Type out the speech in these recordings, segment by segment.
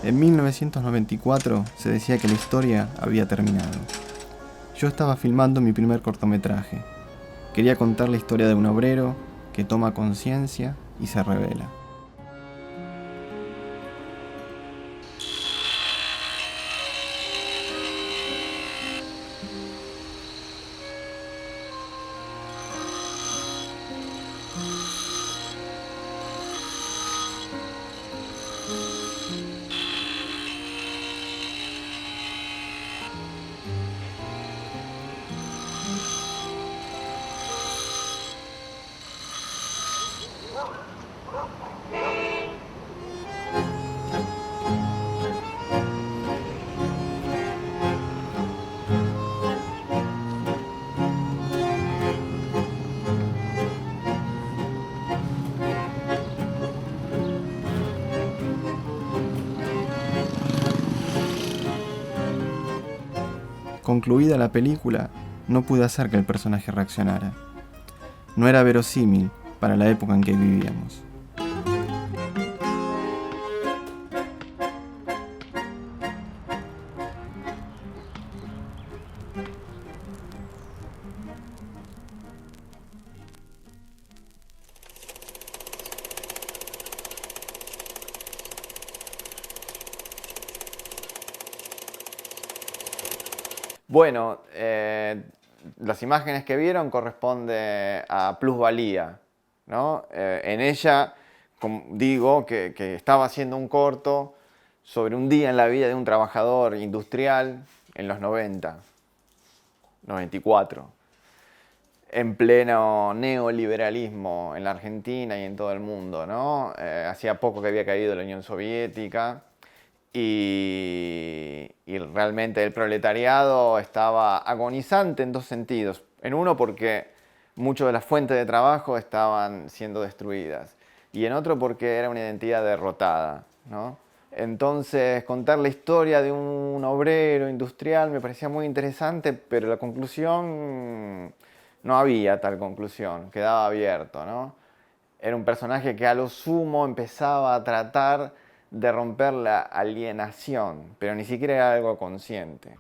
En 1994 se decía que la historia había terminado. Yo estaba filmando mi primer cortometraje. Quería contar la historia de un obrero que toma conciencia y se rebela. Concluida la película, no pude hacer que el personaje reaccionara. No era verosímil para la época en que vivíamos. Bueno, las imágenes que vieron corresponden a Plusvalía, ¿no? En ella digo que estaba haciendo un corto sobre un día en la vida de un trabajador industrial en los 90, 94, en pleno neoliberalismo en la Argentina y en todo el mundo, ¿no? Hacía poco que había caído la Unión Soviética. Y realmente el proletariado estaba agonizante en dos sentidos. En uno porque muchas de las fuentes de trabajo estaban siendo destruidas y en otro porque era una identidad derrotada, ¿no? Entonces contar la historia de un obrero industrial me parecía muy interesante, pero la conclusión no había tal conclusión, quedaba abierto, ¿no? Era un personaje que a lo sumo empezaba a tratar de romper la alienación, pero ni siquiera era algo consciente.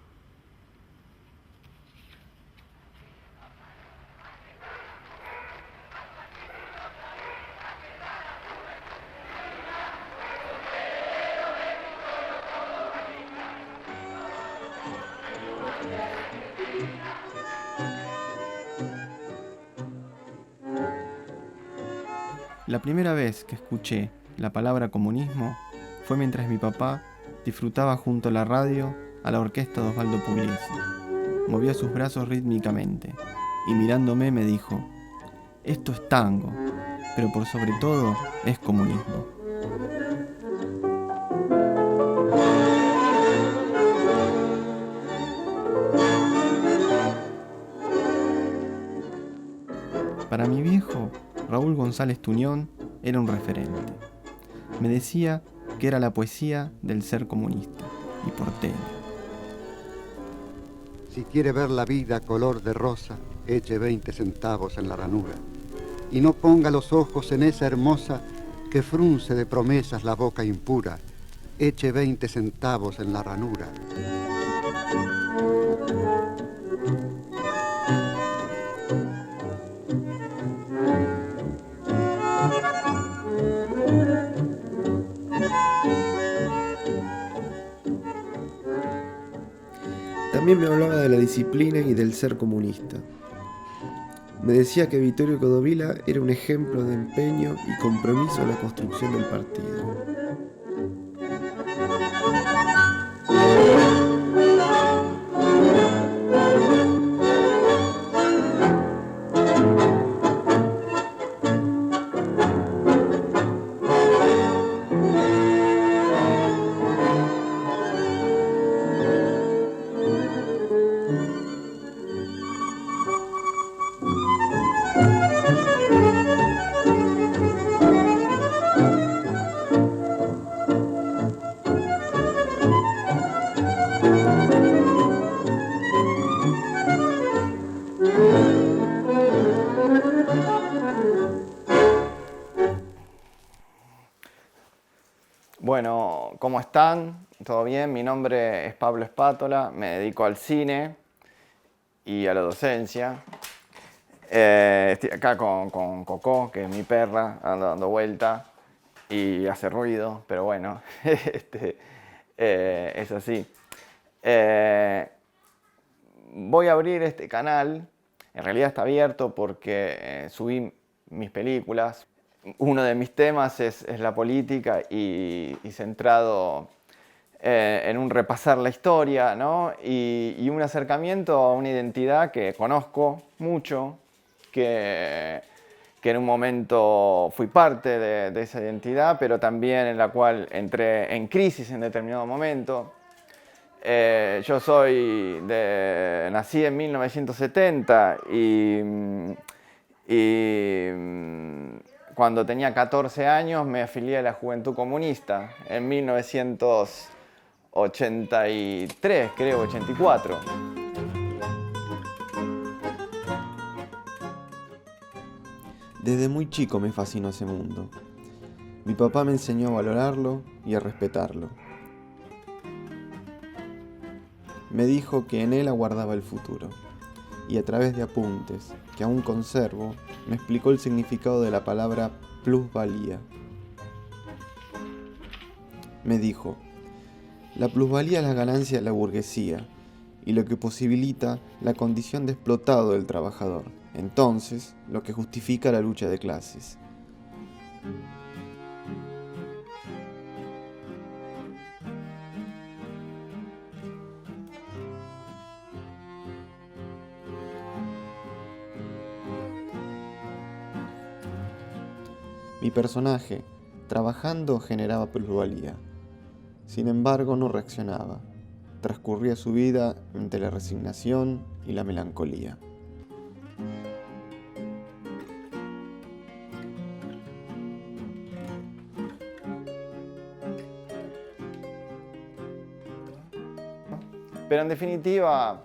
La primera vez que escuché la palabra comunismo fue mientras mi papá disfrutaba junto a la radio a la orquesta de Osvaldo Pugliese. Movía sus brazos rítmicamente y mirándome me dijo: esto es tango, pero por sobre todo es comunismo. Para mi viejo, Raúl González Tuñón era un referente. Me decía que era la poesía del ser comunista y porteño. Si quiere ver la vida color de rosa, eche 20 centavos en la ranura. Y no ponga los ojos en esa hermosa que frunce de promesas la boca impura. Eche 20 centavos en la ranura. También me hablaba de la disciplina y del ser comunista. Me decía que Vittorio Codovila era un ejemplo de empeño y compromiso en la construcción del partido. están? ¿Todo bien? Mi nombre es Pablo Espátola, me dedico al cine y a la docencia. Estoy acá con Coco, que es mi perra, anda dando vuelta y hace ruido, pero bueno, es así. Voy a abrir este canal, en realidad está abierto porque subí mis películas. Uno de mis temas es la política y centrado en un repasar la historia, ¿no? y un acercamiento a una identidad que conozco mucho, que en un momento fui parte de esa identidad, pero también en la cual entré en crisis en determinado momento. Yo nací en 1970 y cuando tenía 14 años me afilié a la Juventud Comunista en 1983, creo, 84. Desde muy chico me fascinó ese mundo. Mi papá me enseñó a valorarlo y a respetarlo. Me dijo que en él aguardaba el futuro, y a través de apuntes que aún conservo, me explicó el significado de la palabra plusvalía. Me dijo, la plusvalía es la ganancia de la burguesía y lo que posibilita la condición de explotado del trabajador, entonces lo que justifica la lucha de clases. Mi personaje, trabajando, generaba plusvalía. Sin embargo, no reaccionaba. Transcurría su vida entre la resignación y la melancolía. Pero en definitiva,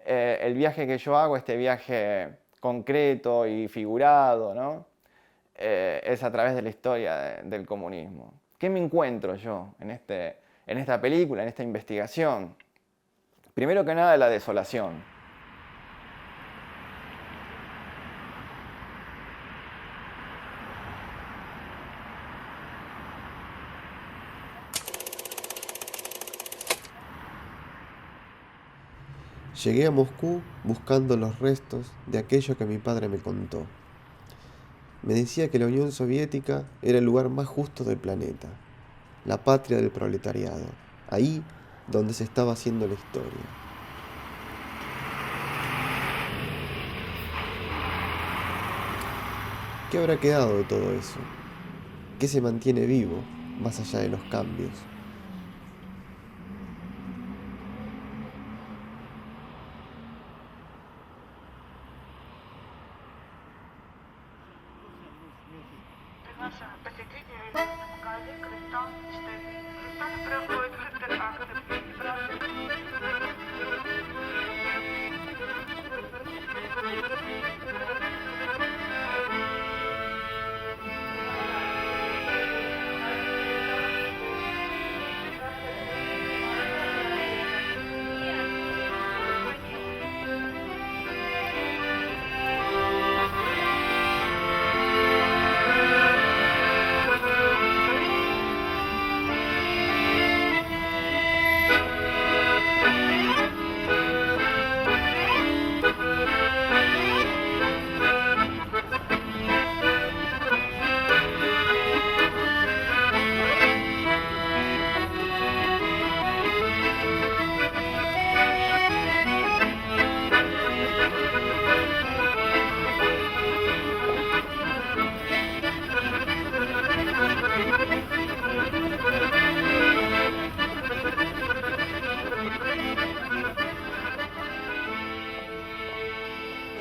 el viaje que yo hago, este viaje concreto y figurado, ¿no? Es a través de la historia del comunismo. ¿Qué me encuentro yo en esta película, en esta investigación? Primero que nada, la desolación. Llegué a Moscú buscando los restos de aquello que mi padre me contó. Me decía que la Unión Soviética era el lugar más justo del planeta, la patria del proletariado, ahí donde se estaba haciendo la historia. ¿Qué habrá quedado de todo eso? ¿Qué se mantiene vivo más allá de los cambios?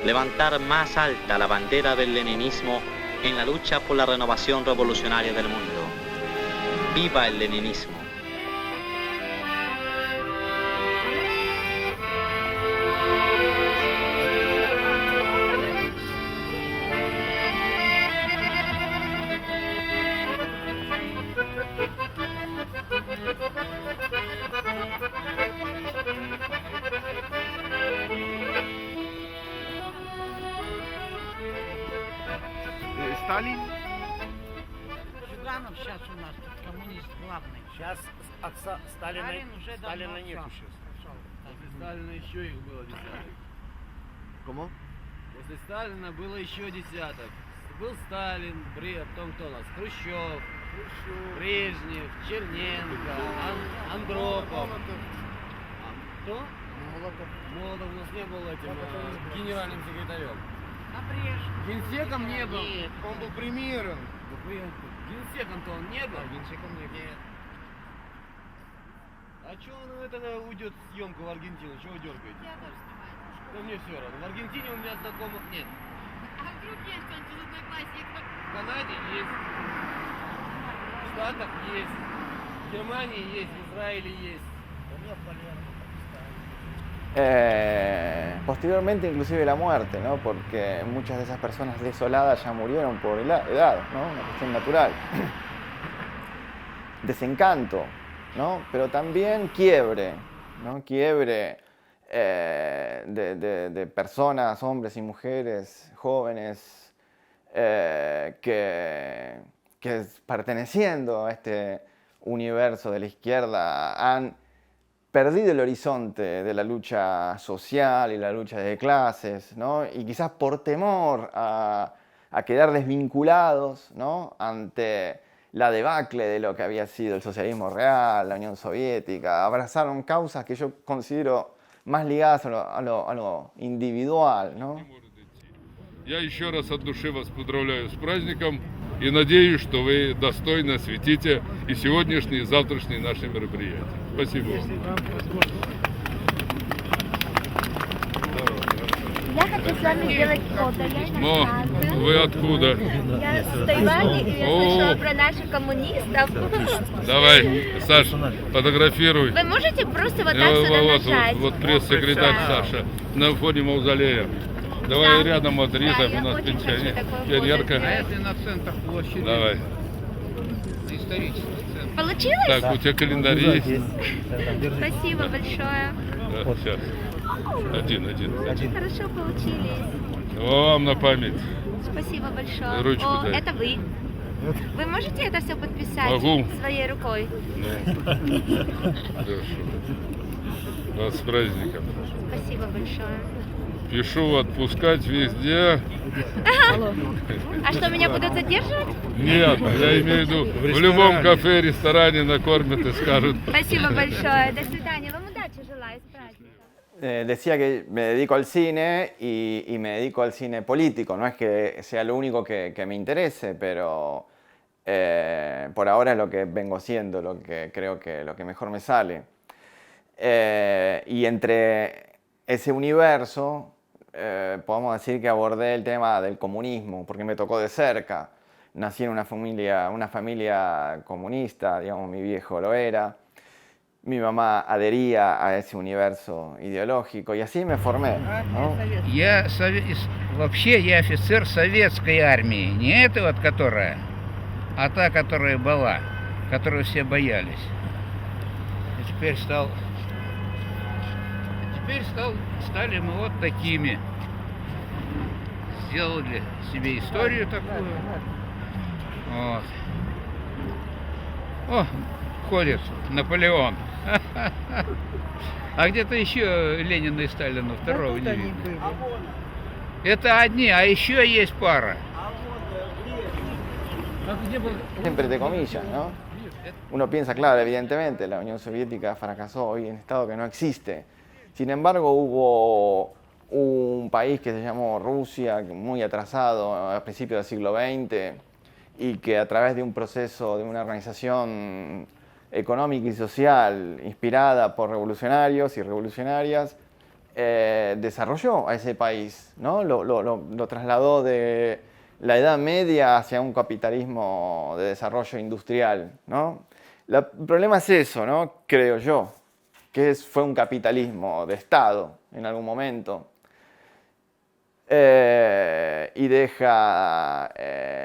Levantar más alta la bandera del leninismo en la lucha por la renovación revolucionaria del mundo. ¡Viva el leninismo! Сталин? Жиганов сейчас у нас тут коммунист главный. Сейчас Сталина Сталин уже давно нету ушел. сейчас. После Сталина еще их было десяток. Кому? После Сталина было еще десяток. Был Сталин, потом кто у нас? Хрущев, Брежнев, Черненко, Андропов. Кто? Молотов у нас не был этим генеральным секретарем. А Брежнев? Генсеком не был. Нет. Он был премьером. Генсеком-то он не был. Генсеком не был. А че он уйдет в съемку в Аргентину? Чего вы дергаете? Я тоже снимаю. Да мне все равно. В Аргентине у меня знакомых нет. А вдруг есть кто-нибудь из одноклассников? В Канаде есть. В Штатах есть. В Германии есть. В Израиле есть. Posteriormente inclusive la muerte, ¿no? Porque muchas de esas personas desoladas ya murieron por edad, ¿no? Una cuestión natural. Desencanto, ¿no? Pero también quiebre, ¿no? Quiebre de personas, hombres y mujeres, jóvenes, que perteneciendo a este universo de la izquierda han perdido el horizonte de la lucha social y la lucha de clases, ¿no? Y quizás por temor a quedar desvinculados, ¿no? Ante la debacle de lo que había sido el socialismo real, la Unión Soviética, abrazaron causas que yo considero más ligadas a lo individual, ¿no? Я еще раз от души вас поздравляю с праздником и надеюсь, что вы достойно осветите и сегодняшние, и завтрашние наши мероприятия. Спасибо вам. Я хочу с вами сделать фото. Но вы откуда? Я с Тайваня, и я слышала про наших коммунистов. Давай, Саш, фотографируй. Вы можете просто вот так сюда нажать? Вот пресс-секретарь Саша на фоне мавзолея. Давай Да. рядом от Рита, Да, у я нас очень хочу такое фото пионерка. сделать. Это на центр площади. Давай. На исторический центр. Получилось? Так, у тебя календарь есть? Спасибо большое. Да, сейчас. Один. Очень хорошо получились. Вам на память. Спасибо большое. Ручку О, дай. это вы. Вы можете это все подписать Могу. своей рукой? Хорошо. Вас с праздником. Спасибо большое. Пишу отпускать везде. А что, меня будут задерживать? Нет, я имею в виду, в любом кафе, ресторане накормят и скажут. Спасибо большое. До свидания. Вам удачи желаю. С праздником. Decía que me dedico al cine y me dedico al cine político. No es que sea lo único que me interese, pero por ahora es lo que vengo haciendo, lo que creo que lo que mejor me sale. Y entre ese universo podemos decir que abordé el tema del comunismo, porque me tocó de cerca. Nací en una familia comunista, digamos, mi viejo lo era. Mi mamá adhería a ese universo ideológico y así me formé, ¿no? Вообще я офицер советской армии. Не эта вот которая, а та, которая была, которую все боялись. И теперь стали мы вот такими. Сделали себе историю такую. Вот. О, ходит Наполеон. А где-то еще Ленина и Сталина второго не видно. Это одни, а еще есть пара. Siempre entre comillas, ¿no? Uno piensa, claro, evidentemente, la Unión Soviética fracasó hoy en estado que no existe. Sin embargo, hubo un país que se llamó Rusia, muy atrasado a principios del siglo XX, y que a través de un proceso, de una organización económica y social inspirada por revolucionarios y revolucionarias, desarrolló a ese país, ¿no? Lo trasladó de la Edad Media hacia un capitalismo de desarrollo industrial, ¿no? El problema es eso, ¿no? Creo yo, que fue un capitalismo de Estado en algún momento, y deja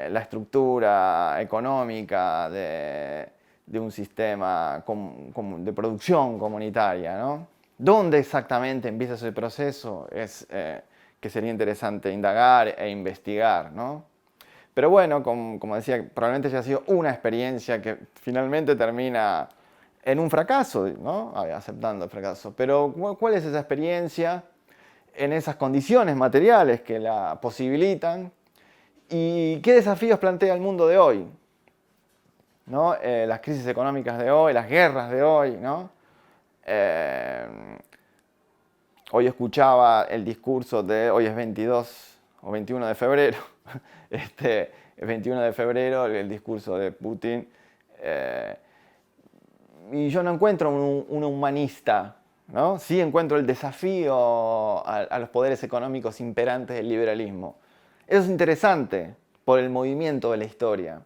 la estructura económica de un sistema de producción comunitaria, ¿no? ¿Dónde exactamente empieza ese proceso? Es que sería interesante indagar e investigar, ¿no? Pero bueno, como decía, probablemente haya sido una experiencia que finalmente termina en un fracaso, ¿no? Aceptando el fracaso. Pero ¿cuál es esa experiencia en esas condiciones materiales que la posibilitan? ¿Y qué desafíos plantea el mundo de hoy? ¿No? Las crisis económicas de hoy, las guerras de hoy, ¿no? Hoy escuchaba el discurso de, hoy es 22 o 21 de febrero, el 21 de febrero el discurso de Putin, y yo no encuentro un humanista, ¿no? Sí encuentro el desafío a los poderes económicos imperantes del liberalismo. Eso es interesante por el movimiento de la historia.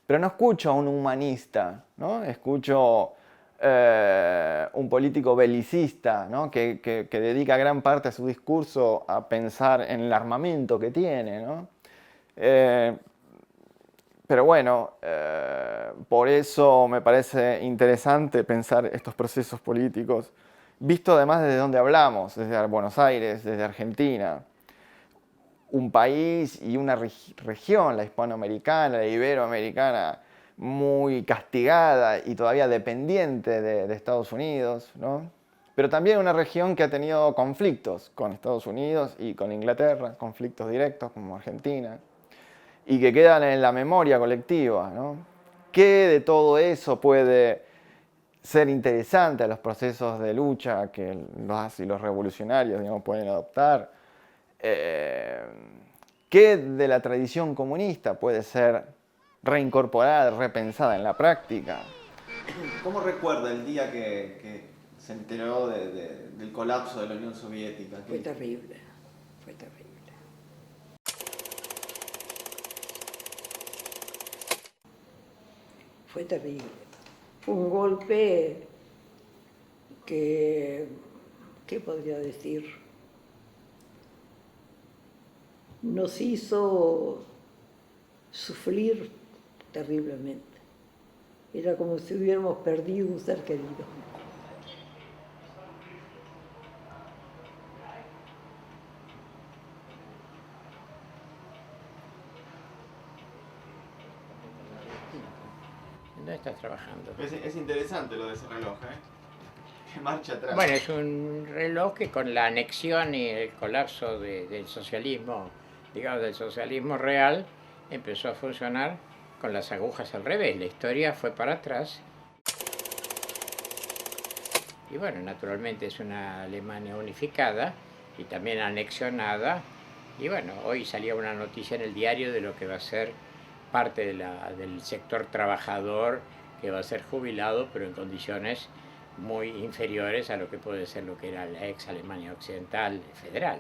Pero no escucho a un humanista, ¿no? Escucho un político belicista, ¿no? que dedica gran parte de su discurso a pensar en el armamento que tiene, ¿no? Pero bueno, por eso me parece interesante pensar estos procesos políticos, visto además desde donde hablamos, desde Buenos Aires, desde Argentina. Un país y una región, la hispanoamericana, la iberoamericana, muy castigada y todavía dependiente de Estados Unidos, ¿no? Pero también una región que ha tenido conflictos con Estados Unidos y con Inglaterra, conflictos directos como Argentina, y que quedan en la memoria colectiva, ¿no? ¿Qué de todo eso puede ser interesante a los procesos de lucha que los revolucionarios, digamos, pueden adoptar? ¿Qué de la tradición comunista puede ser reincorporada, repensada en la práctica? ¿Cómo recuerda el día que se enteró del colapso de la Unión Soviética? Fue terrible, fue terrible. Fue terrible. Fue un golpe que, ¿qué podría decir? Nos hizo sufrir terriblemente. Era como si hubiéramos perdido un ser querido. ¿Dónde estás trabajando? Es interesante lo de ese reloj, ¿eh? Que marcha atrás. Bueno, es un reloj que con la anexión y el colapso del socialismo, digamos del socialismo real, empezó a funcionar con las agujas al revés. La historia fue para atrás. Y bueno, naturalmente es una Alemania unificada y también anexionada. Y bueno, hoy salía una noticia en el diario de lo que va a ser parte del sector trabajador, que va a ser jubilado, pero en condiciones muy inferiores a lo que puede ser lo que era la ex Alemania Occidental Federal.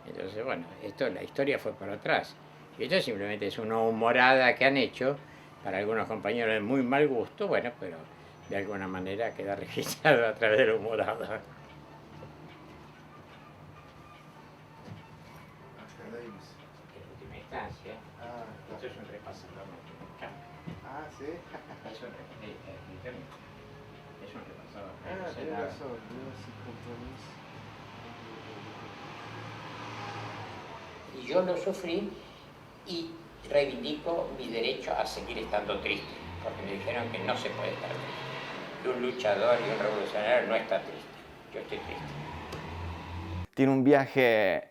Entonces, bueno, la historia fue para atrás. Y esto simplemente es una humorada que han hecho para algunos compañeros de muy mal gusto, bueno, pero de alguna manera queda registrado a través de la humorada. En última instancia, esto es un repaso. Ah, sí. Es un repasado. Tenés razón, Y yo lo sufrí y reivindico mi derecho a seguir estando triste, porque me dijeron que no se puede estar triste. Que un luchador y un revolucionario no está triste. Yo estoy triste. Tiene un viaje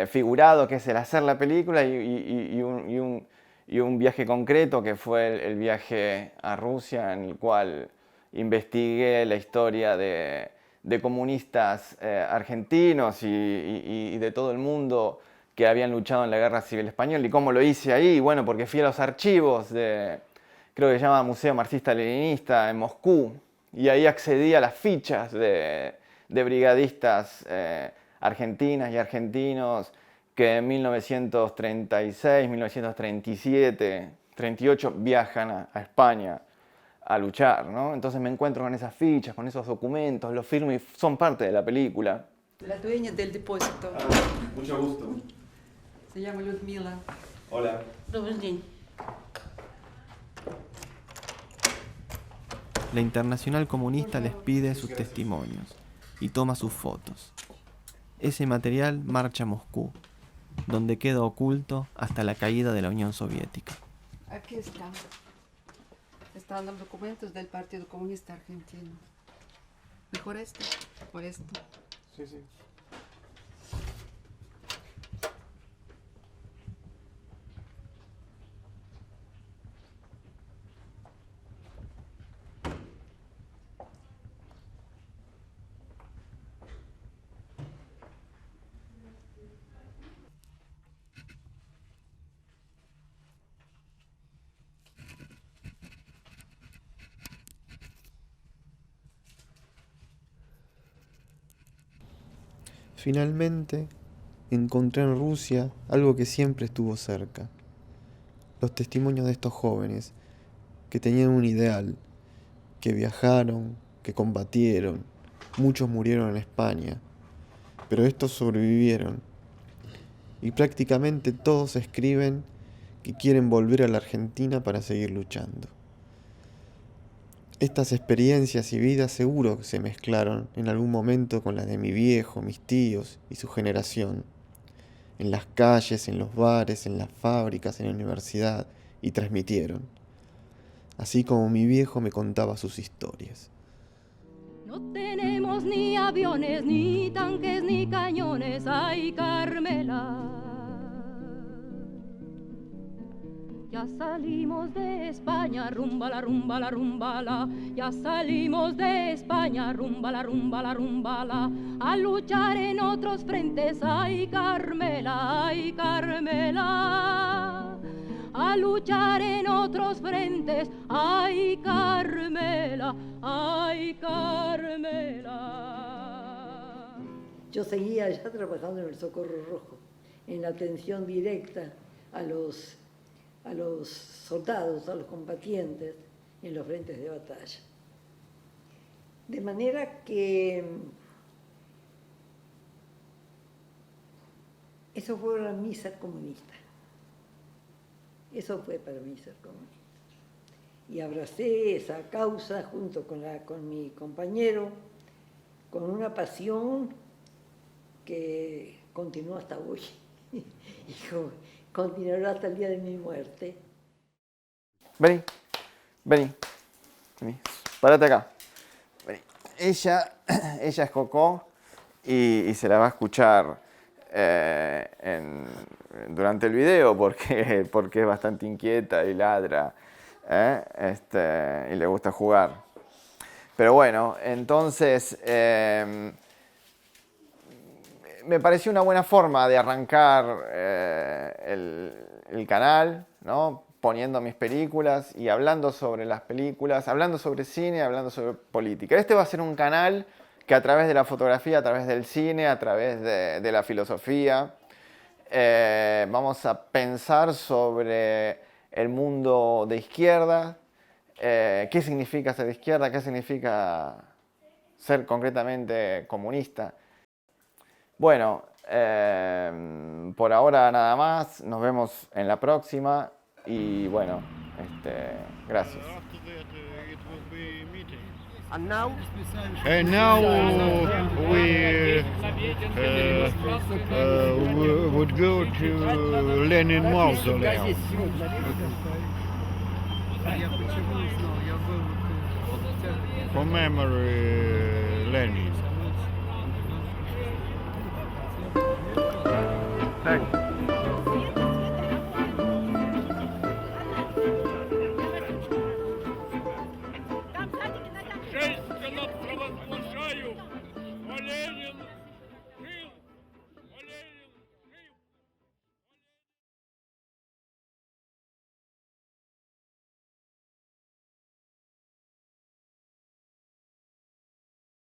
figurado que es el hacer la película y un viaje concreto que fue el viaje a Rusia, en el cual investigué la historia de comunistas argentinos y de todo el mundo que habían luchado en la Guerra Civil Española. ¿Y cómo lo hice ahí? Bueno, porque fui a los archivos creo que se llama Museo Marxista-Leninista en Moscú, y ahí accedí a las fichas de brigadistas argentinas y argentinos que en 1936, 1937, 38 viajan a España a luchar, ¿no? Entonces me encuentro con esas fichas, con esos documentos, los firmo y son parte de la película. La dueña del depósito. Mucho gusto. Se llama Людмила. Hola. Добрый день. La Internacional Comunista les pide sus testimonios y toma sus fotos. Ese material marcha a Moscú donde quedó oculto hasta la caída de la Unión Soviética. Aquí está. Están los documentos del Partido Comunista Argentino. Mejor esto, por esto. Sí, sí. Finalmente, encontré en Rusia algo que siempre estuvo cerca. Los testimonios de estos jóvenes que tenían un ideal, que viajaron, que combatieron, muchos murieron en España, pero estos sobrevivieron. Y prácticamente todos escriben que quieren volver a la Argentina para seguir luchando. Estas experiencias y vidas seguro que se mezclaron en algún momento con las de mi viejo, mis tíos y su generación, en las calles, en los bares, en las fábricas, en la universidad, y transmitieron, así como mi viejo me contaba sus historias. No tenemos ni aviones, ni tanques, ni cañones, ay Carmela. Ya salimos de España, rumba la rumba la rumba la. Ya salimos de España, rumba la rumba la rumba la. A luchar en otros frentes, ay Carmela, ay Carmela. A luchar en otros frentes, ay Carmela, ay Carmela. Yo seguía ya trabajando en el Socorro Rojo, en la atención directa a los soldados, a los combatientes en los frentes de batalla. De manera que eso fue para mí ser comunista. Eso fue para mí ser comunista. Y abracé esa causa junto con mi compañero, con una pasión que continuó hasta hoy. Y continuará hasta el día de mi muerte. Vení. Párate acá. Vení. Ella es Coco y se la va a escuchar durante el video porque es bastante inquieta y ladra y le gusta jugar. Pero bueno, entonces me pareció una buena forma de arrancar el canal, ¿no? Poniendo mis películas y hablando sobre las películas, hablando sobre cine, hablando sobre política. Este va a ser un canal que a través de la fotografía, a través del cine, a través de la filosofía, vamos a pensar sobre el mundo de izquierda, qué significa ser de izquierda, qué significa ser concretamente comunista. Bueno, por ahora nada más, nos vemos en la próxima y bueno, gracias. And now we would go to Lenin Mausoleum. Commemorate Lenin. Thanks. Честь провозглашаю, Ленин